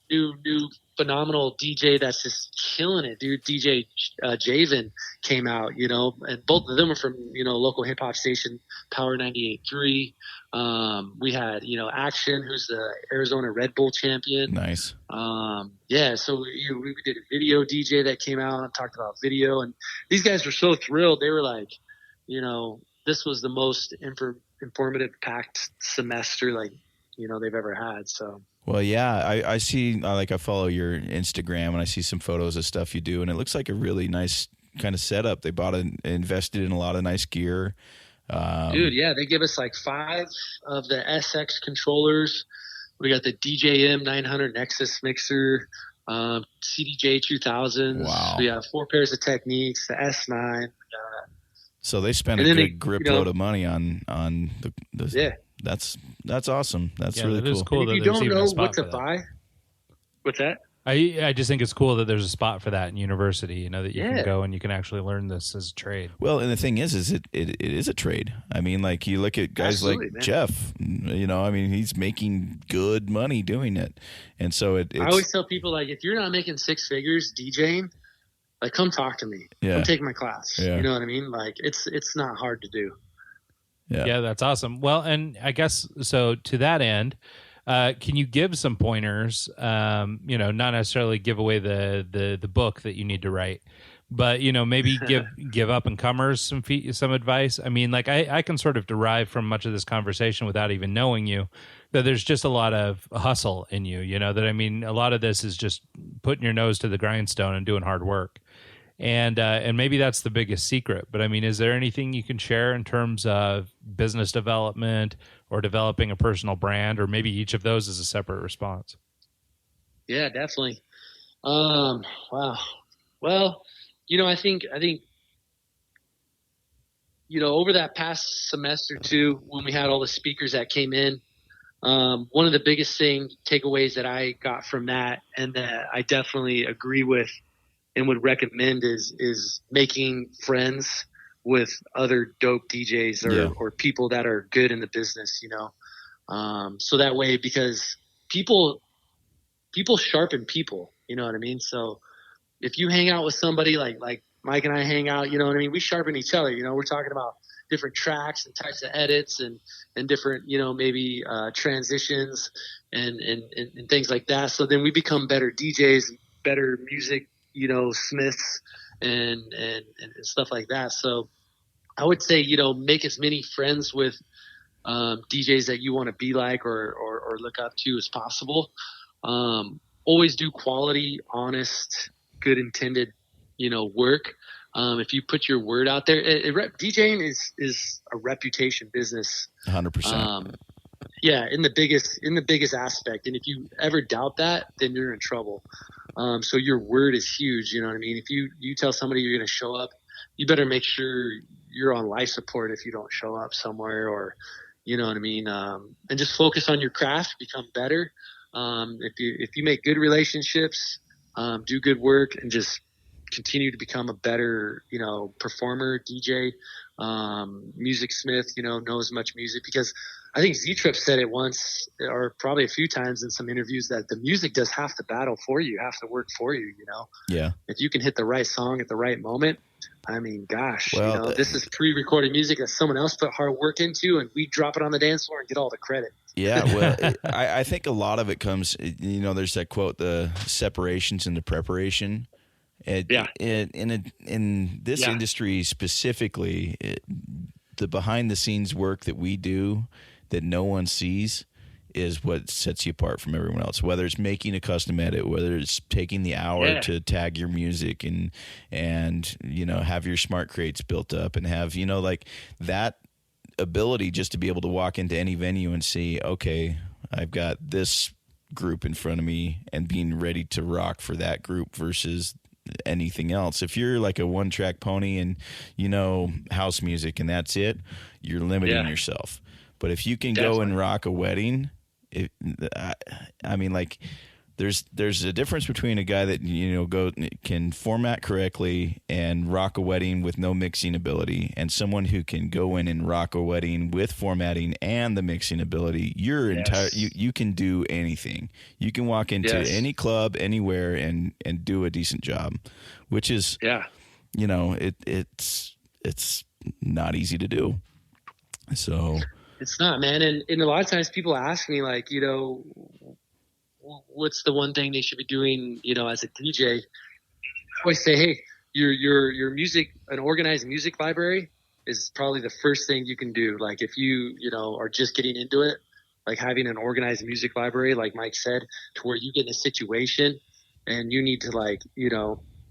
phenomenal DJ that's just killing it, dude. DJ Javen came out, and both of them are from, local hip hop station Power 98.3. We had, Action, who's the Arizona Red Bull champion. Nice. So we did a video DJ that came out and talked about video, and these guys were so thrilled. They were like, this was the most informative packed semester they've ever had. So well, I see I follow your Instagram and I see some photos of stuff you do, and it looks like a really nice kind of setup. They invested in a lot of nice gear. Dude, they give us like 5 of the SX controllers. We got the DJM 900 Nexus mixer, CDJ 2000s. Wow. We have 4 pairs of Techniques, the S9. So they spent a good grip load of money on the That's awesome. That's really cool. Cool if you don't know what to buy, what's that? I just think it's cool that there's a spot for that in university, that you can go and you can actually learn this as a trade. Well, and the thing is it is a trade. I mean, like you look at guys like Jeff, he's making good money doing it. And so I always tell people, like, if you're not making 6 figures DJing, like, come talk to me. Come take my class. Yeah. You know what I mean? Like, it's not hard to do. Yeah, that's awesome. Well, and I guess, so to that end, can you give some pointers, not necessarily give away the book that you need to write, but, maybe give up and comers some advice? I mean, like, I can sort of derive from much of this conversation without even knowing you that there's just a lot of hustle in you, a lot of this is just putting your nose to the grindstone and doing hard work. And maybe that's the biggest secret. But I mean, is there anything you can share in terms of business development or developing a personal brand, or maybe each of those is a separate response? Yeah, definitely. Wow. Well, I think over that past semester too, when we had all the speakers that came in, one of the biggest takeaways that I got from that, and that I definitely agree with and would recommend, is making friends with other dope DJs or people that are good in the business, so that way, because people sharpen people, you know what I mean? So if you hang out with somebody like Mike and I hang out, you know what I mean? We sharpen each other, we're talking about different tracks and types of edits and different, maybe transitions and things like that. So then we become better DJs, better music, smiths and stuff like that. So I would say, make as many friends with DJs that you want to be like or look up to as possible. Always do quality, honest, good intended, work. If you put your word out there, DJing is a reputation business. 100%. Yeah, in the biggest aspect. And if you ever doubt that, then you're in trouble. So your word is huge. You know what I mean? If you tell somebody you're going to show up, you better make sure you're on life support if you don't show up somewhere, or, you know what I mean? And just focus on your craft, become better. If you make good relationships, do good work, and just continue to become a better, performer, DJ, music smith, know as much music, because I think Z-Trip said it once, or probably a few times in some interviews, that the music does half the battle for you, half the work for you, Yeah. If you can hit the right song at the right moment, I mean, gosh, well, this is pre-recorded music that someone else put hard work into, and we drop it on the dance floor and get all the credit. Yeah, well, I think a lot of it comes, there's that quote, the separations into preparation. In this industry specifically, the behind-the-scenes work that we do that no one sees is what sets you apart from everyone else. Whether it's making a custom edit, whether it's taking the hour to tag your music and have your smart crates built up, and have like that ability just to be able to walk into any venue and see, okay, I've got this group in front of me, and being ready to rock for that group versus anything else. If you're like a one-track pony and house music and that's it, you're limiting yourself. But if you can go and rock a wedding, there's a difference between a guy that can format correctly and rock a wedding with no mixing ability, and someone who can go in and rock a wedding with formatting and the mixing ability. You can do anything. You can walk into any club anywhere and do a decent job, which is it's not easy to do. So it's not, man. And a lot of times people ask me, like, what's the one thing they should be doing, as a DJ? I always say, hey, your music, an organized music library is probably the first thing you can do. Like, if you are just getting into it, like having an organized music library, like Mike said, to where you get in a situation and you need to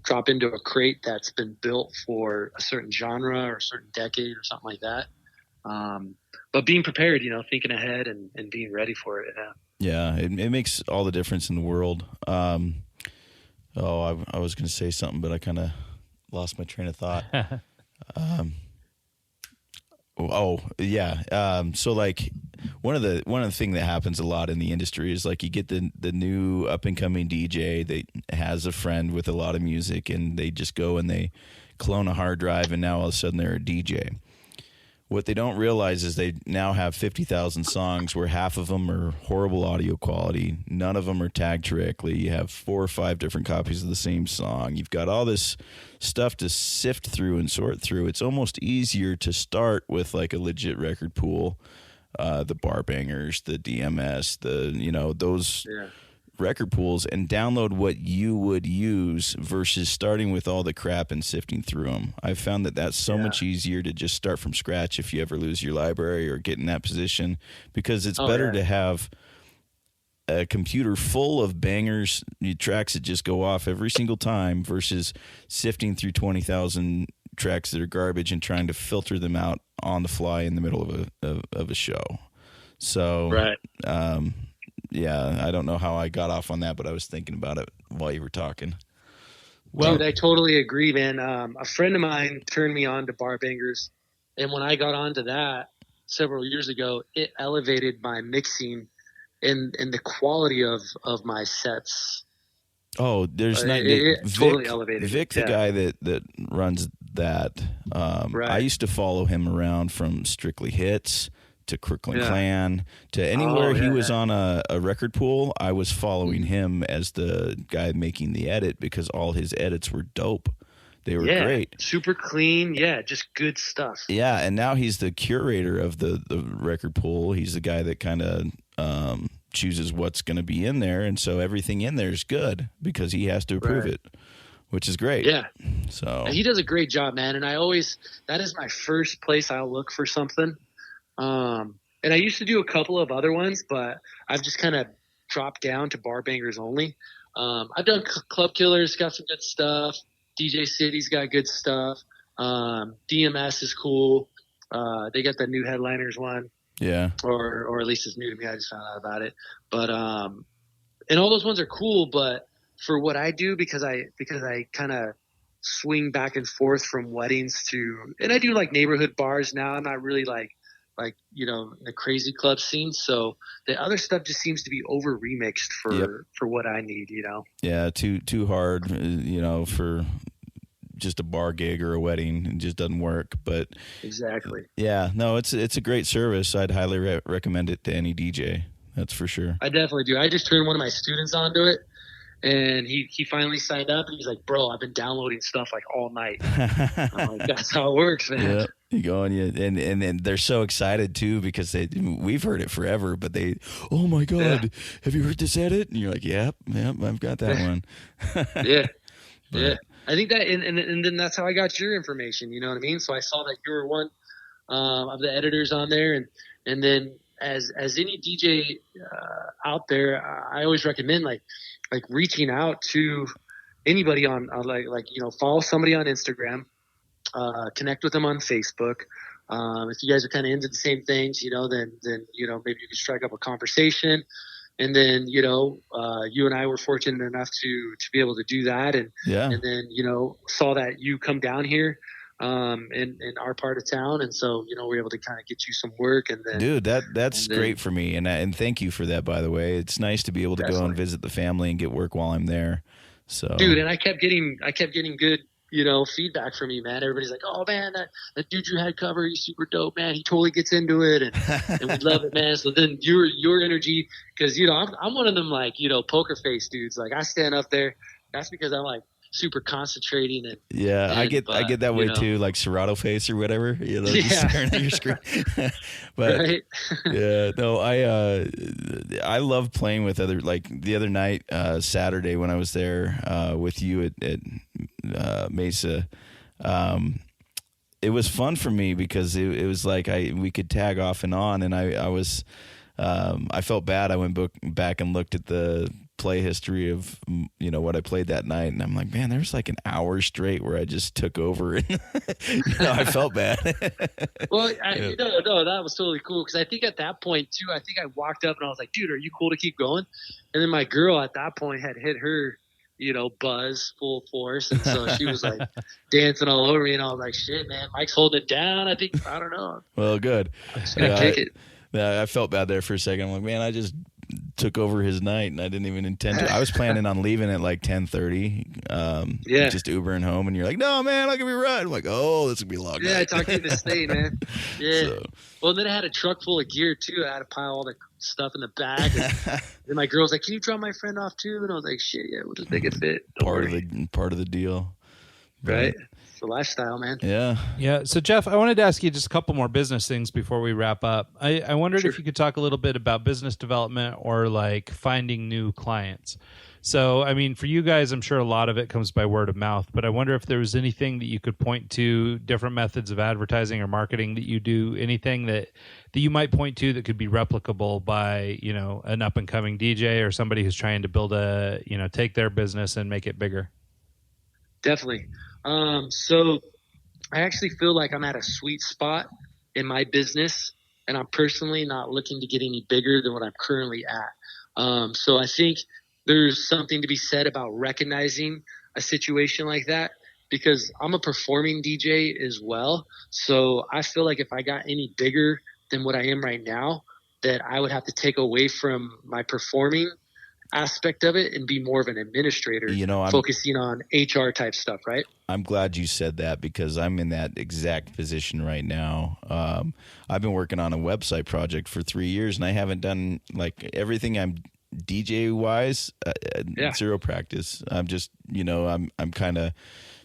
drop into a crate that's been built for a certain genre or a certain decade or something like that. But being prepared, thinking ahead and being ready for it. Yeah, it makes all the difference in the world. I was going to say something, but I kind of lost my train of thought. So like one of the thing that happens a lot in the industry is, like, you get the new up and coming DJ that has a friend with a lot of music, and they just go and they clone a hard drive, and now all of a sudden they're a DJ. What they don't realize is they now have 50,000 songs where half of them are horrible audio quality. None of them are tagged correctly. You have 4 or 5 different copies of the same song. You've got all this stuff to sift through and sort through. It's almost easier to start with like a legit record pool, the Bar Bangers, the DMS, those record pools, and download what you would use versus starting with all the crap and sifting through them. I've found that that's so much easier to just start from scratch if you ever lose your library or get in that position, because it's better to have a computer full of bangers, tracks that just go off every single time, versus sifting through 20,000 tracks that are garbage and trying to filter them out on the fly in the middle of a show. So, right. Yeah, I don't know how I got off on that, but I was thinking about it while you were talking. Well, dude, I totally agree, man. A friend of mine turned me on to Bar Bangers, and when I got onto that several years ago, it elevated my mixing and the quality of my sets. Oh, there's not Vic, totally elevated. Vic, the guy that runs that. Right. I used to follow him around from Strictly Hits to Crooklyn Clan to anywhere he was on a record pool. I was following him as the guy making the edit, because all his edits were dope. They were great. Super clean. Yeah, just good stuff. Yeah, and now he's the curator of the record pool. He's the guy that kind of chooses what's going to be in there, and so everything in there is good because he has to approve it, which is great. Yeah. So and he does a great job, man. And that is my first place I'll look for something. And I used to do a couple of other ones, but I've just kind of dropped down to Bar Bangers only. I've done Club Killers, got some good stuff. DJ City's got good stuff. DMS is cool. They got the New Headliners one. Yeah. Or at least it's new to me. I just found out about it. But and all those ones are cool, but for what I do, because I kind of swing back and forth from weddings to, and I do like neighborhood bars now. I'm not really like the crazy club scene. So the other stuff just seems to be over remixed for what I need, Yeah, too hard, for just a bar gig or a wedding. It just doesn't work. But exactly. Yeah, no, it's a great service. I'd highly recommend it to any DJ. That's for sure. I definitely do. I just turned one of my students onto it, and he finally signed up, and he's like, "Bro, I've been downloading stuff like all night." I'm like, that's how it works, man. Yeah. You go and they're so excited too, because we've heard it forever, but oh my God, have you heard this edit? And you're like, yep, I've got that one. Yeah. Yeah. I think that, and then that's how I got your information. You know what I mean? So I saw that you were one of the editors on there, and then as any DJ out there, I always recommend like reaching out to anybody on follow somebody on Instagram, connect with them on Facebook. If you guys are kind of into the same things, then maybe you can strike up a conversation. And then, you and I were fortunate enough to be able to do that. And then, saw that you come down here in our part of town. And so, we're able to kind of get you some work. And then, dude, that's great for me. And thank you for that, by the way. It's nice to be able to go and visit the family and get work while I'm there. So, dude, and I kept getting good, feedback from you, man. Everybody's like, "Oh man, that dude you had cover, he's super dope, man. He totally gets into it, and we love it, man." So then your energy, because I'm one of them poker face dudes. Like I stand up there, that's because I'm like super concentrating and I get that way too, like Serato face or whatever, just staring at your screen. But I love playing with other, like the other night, Saturday when I was there with you at Mesa. It was fun for me because it was like we could tag off and on, and I felt bad. I went back and looked at the play history of what I played that night, and I'm like, man, there was like an hour straight where I just took over, and I felt bad. Well, no, that was totally cool, because I think at that point too, I think I walked up and I was like, dude, are you cool to keep going? And then my girl at that point had hit her buzz full force, and so she was like dancing all over me, and I was like, shit, man, Mike's holding it down. I don't know. Well, good. I'm just gonna kick it. I felt bad there for a second. I'm like, man, I just took over his night, and I didn't even intend to. I was planning on leaving at like 10:30, just Ubering home, and you're like, no, man, I'll give you a ride. I'm like, oh, this will be a long night. I talked you into staying, man. Yeah. So. Well, then I had a truck full of gear too. I had to pile all the stuff in the back, and my girl's like, can you drop my friend off too? And I was like, shit, yeah, we'll just make it fit. Part of the deal, right? It's the lifestyle, man. Yeah. So Jeff, I wanted to ask you just a couple more business things before we wrap up. I wondered if you could talk a little bit about business development or like finding new clients. So, I mean, for you guys, I'm sure a lot of it comes by word of mouth, but I wonder if there was anything that you could point to, different methods of advertising or marketing that you do, anything that you might point to that could be replicable by, you know, an up and coming DJ or somebody who's trying to build a, you know, take their business and make it bigger. Definitely. So I actually feel like I'm at a sweet spot in my business, and I'm personally not looking to get any bigger than what I'm currently at. So I think there's something to be said about recognizing a situation like that, because I'm a performing DJ as well. So I feel like if I got any bigger than what I am right now, that I would have to take away from my performing aspect of it and be more of an administrator, You know, focusing on HR type stuff, right? I'm glad you said that, because I'm in that exact position right now. I've been working on a website project for 3 years, and I haven't done like everything I'm DJ wise, zero practice. I'm just, you know, I'm kind of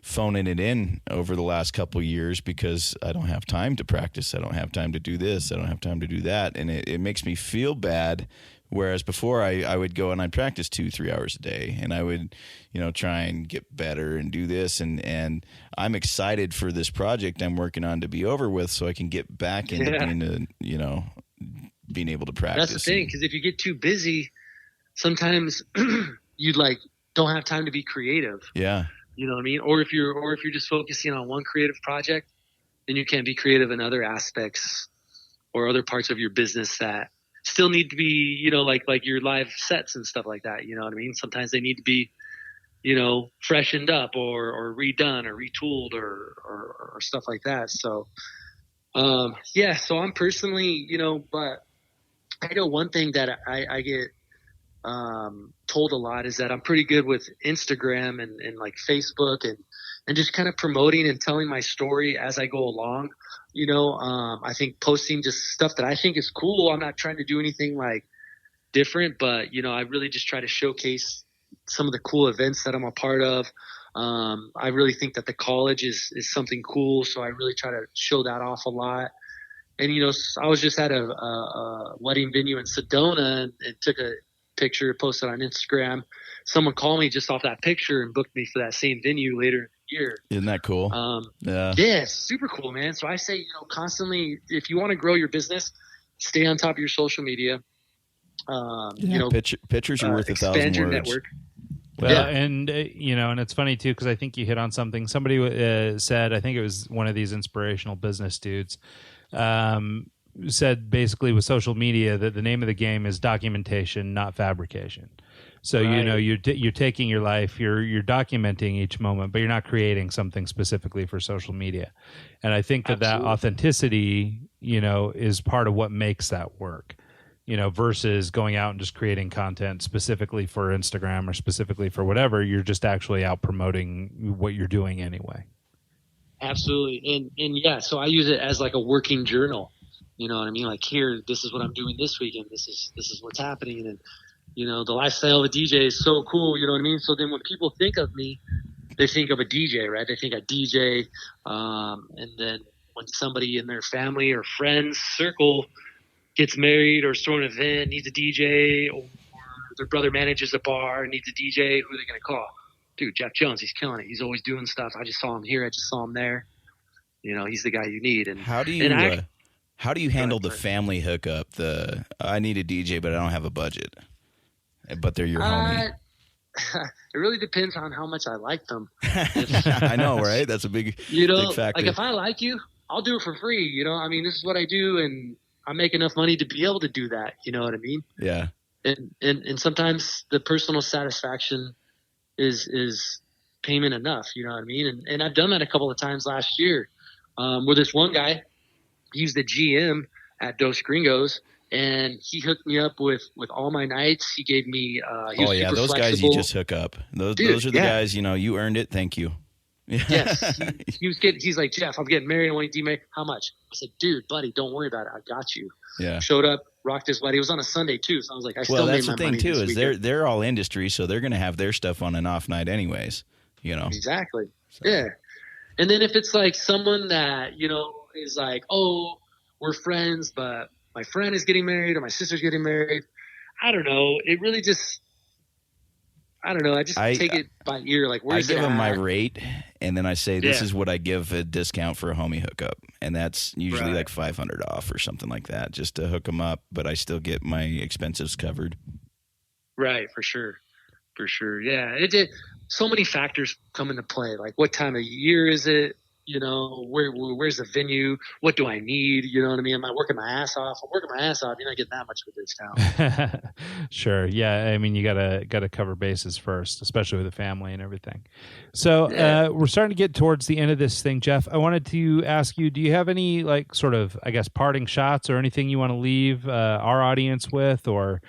phoning it in over the last couple of years because I don't have time to practice. I don't have time to do this. I don't have time to do that. And it makes me feel bad. Whereas before I would go and I'd practice 2-3 hours a day, and I would, you know, try and get better and do this. And I'm excited for this project I'm working on to be over with, so I can get back into being able to practice. That's the thing, because if you get too busy, sometimes you like don't have time to be creative. Yeah. You know what I mean? Or if you're just focusing on one creative project, then you can't be creative in other aspects or other parts of your business that still need to be, you know, like your live sets and stuff like that. You know what I mean? Sometimes they need to be, you know, freshened up or redone or retooled or stuff like that. So, so I'm personally, you know, but I know one thing that I get told a lot is that I'm pretty good with Instagram and like Facebook and just kind of promoting and telling my story as I go along. You know, I think posting just stuff that I think is cool. I'm not trying to do anything like different, but you know, I really just try to showcase some of the cool events that I'm a part of. I really think that the college is something cool, so I really try to show that off a lot. And you know, I was just at a wedding venue in Sedona and took a picture, posted on Instagram. Someone called me just off that picture and booked me for that same venue later in the year. Isn't that cool? Yeah, it's super cool, man. So I say, you know, constantly, if you want to grow your business, stay on top of your social media. You know, pictures are worth 1,000 words. Expand your network. Well, and you know, and it's funny too, because I think you hit on something. Somebody said, I think it was one of these inspirational business dudes, said basically with social media that the name of the game is documentation, not fabrication. So right. You know, you're taking your life, you're documenting each moment, but you're not creating something specifically for social media. And I think that authenticity, you know, is part of what makes that work. You know, versus going out and just creating content specifically for Instagram or specifically for whatever. You're just actually out promoting what you're doing anyway. Absolutely. And yeah, so I use it as like a working journal. You know what I mean? Like, here, this is what I'm doing this weekend. This is what's happening. And, you know, the lifestyle of a DJ is so cool. You know what I mean? So then when people think of me, they think of a DJ, right? They think a DJ. And then when somebody in their family or friends circle gets married or throwing an event, needs a DJ, or their brother manages a bar, needs a DJ, who are they going to call? Dude, Jeff Jones, he's killing it. He's always doing stuff. I just saw him here. I just saw him there. You know, he's the guy you need. And how do you handle the family hookup? I need a DJ, but I don't have a budget. But they're your homie. It really depends on how much I like them. I know, right? That's a big, big factor. Like if I like you, I'll do it for free. You know, I mean, this is what I do, and I make enough money to be able to do that. You know what I mean? Yeah. And sometimes the personal satisfaction is payment enough. You know what I mean? And I've done that a couple of times last year. Where this one guy, he was the GM at Dos Gringos, and he hooked me up with all my nights. He gave me those flexible guys you just hook up. Those are the guys, you know, you earned it. Thank you. Yes. He's like, Jeff, I'm getting married. I want you to how much? I said, dude, buddy, don't worry about it. I got you. Yeah. Showed up, rocked his wedding. It was on a Sunday too. So I was like, I still made my money. Well, that's the thing too, is they're all industry. So they're going to have their stuff on an off night anyways, you know? Exactly. So. Yeah. And then if it's like someone that, you know, is like, oh, we're friends, but my friend is getting married or my sister's getting married, I don't know. It really just, I don't know. I just take it by ear. Like, where's I give it them my at? rate, and then I say, this is what I give a discount for a homie hookup. And that's usually like $500 off or something like that, just to hook them up. But I still get my expenses covered. Right, for sure. For sure. Yeah. So many factors come into play. Like, what time of year is it? You know, where's the venue? What do I need? You know what I mean? Am I working my ass off? I'm working my ass off. You're not getting that much of a discount. Sure. Yeah. I mean, you gotta cover bases first, especially with the family and everything. So we're starting to get towards the end of this thing, Jeff. I wanted to ask you, do you have any like sort of, I guess, parting shots or anything you want to leave our audience with, or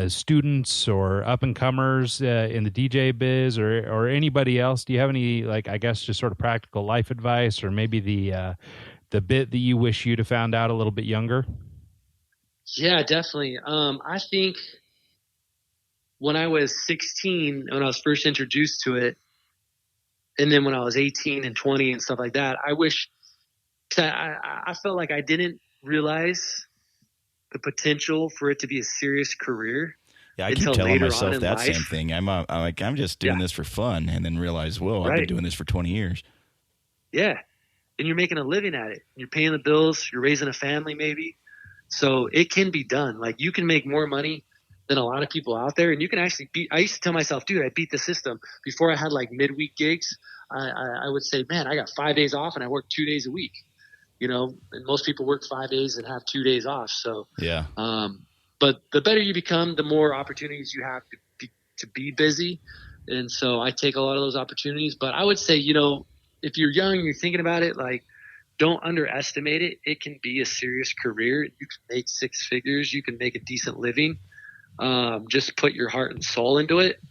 students or up and comers in the DJ biz, or anybody else? Do you have any, like, I guess, just sort of practical life advice, or maybe the bit that you wish you'd have found out a little bit younger? Yeah, definitely. I think when I was 16, when I was first introduced to it, and then when I was 18 and 20 and stuff like that, I felt like I didn't realize the potential for it to be a serious career. Yeah, I keep telling myself that same thing. I'm just doing this for fun, and then realize, whoa, I've been doing this for 20 years. Yeah, and you're making a living at it. You're paying the bills. You're raising a family, maybe. So it can be done. Like, you can make more money than a lot of people out there, and you can actually beat. I used to tell myself, dude, I beat the system. Before I had like midweek gigs, I would say, man, I got 5 days off and I work 2 days a week. You know, and most people work 5 days and have 2 days off. So, yeah. But the better you become, the more opportunities you have to be busy. And so I take a lot of those opportunities. But I would say, you know, if you're young and you're thinking about it, like, don't underestimate it. It can be a serious career. You can make 6 figures. You can make a decent living. Just put your heart and soul into it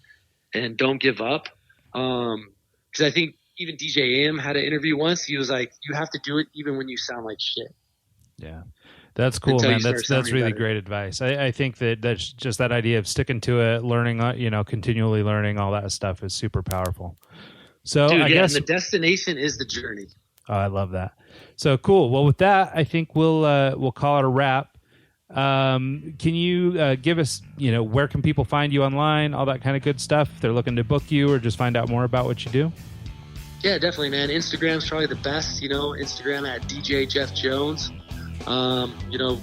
and don't give up. Because I think, even DJ AM had an interview once. He was like, you have to do it even when you sound like shit. Yeah. That's cool, man. That's really great advice. I think that's just that idea of sticking to it, learning, continually learning, all that stuff is super powerful. So I guess and the destination is the journey. Oh, I love that. So cool. Well, with that, I think we'll call it a wrap. Can you give us, where can people find you online, all that kind of good stuff, if they're looking to book you or just find out more about what you do? Yeah, definitely, man. Instagram's probably the best, Instagram at DJ Jeff Jones.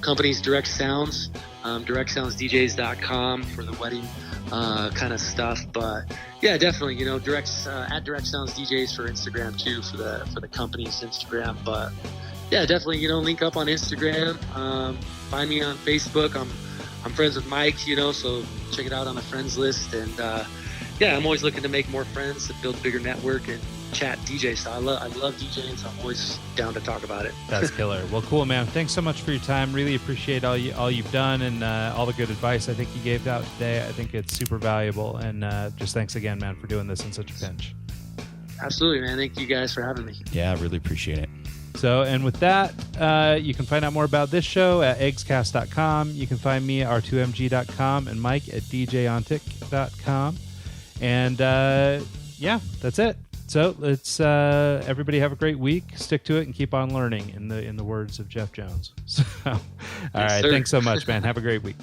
Companies Direct Sounds, directsoundsdjs.com for the wedding kind of stuff. But yeah, definitely, at Direct Sounds DJs for Instagram too, for the company's Instagram. But yeah, definitely, link up on Instagram. Find me on Facebook. I'm friends with Mike, so check it out on the friends list. And yeah, I'm always looking to make more friends, to build a bigger network and chat DJ. So I love DJing, so I'm always down to talk about it. That's killer. Well, cool, man. Thanks so much for your time. Really appreciate all you've done and all the good advice I think you gave out today. I think it's super valuable. And just thanks again, man, for doing this in such a pinch. Absolutely, man. Thank you guys for having me. Yeah, I really appreciate it. So, and with that, you can find out more about this show at eggscast.com. You can find me at r2mg.com and Mike at djontic.com. And yeah, that's it. So let's everybody have a great week. Stick to it and keep on learning, in the words of Jeff Jones. So, all right, thanks so much, man. Have a great week.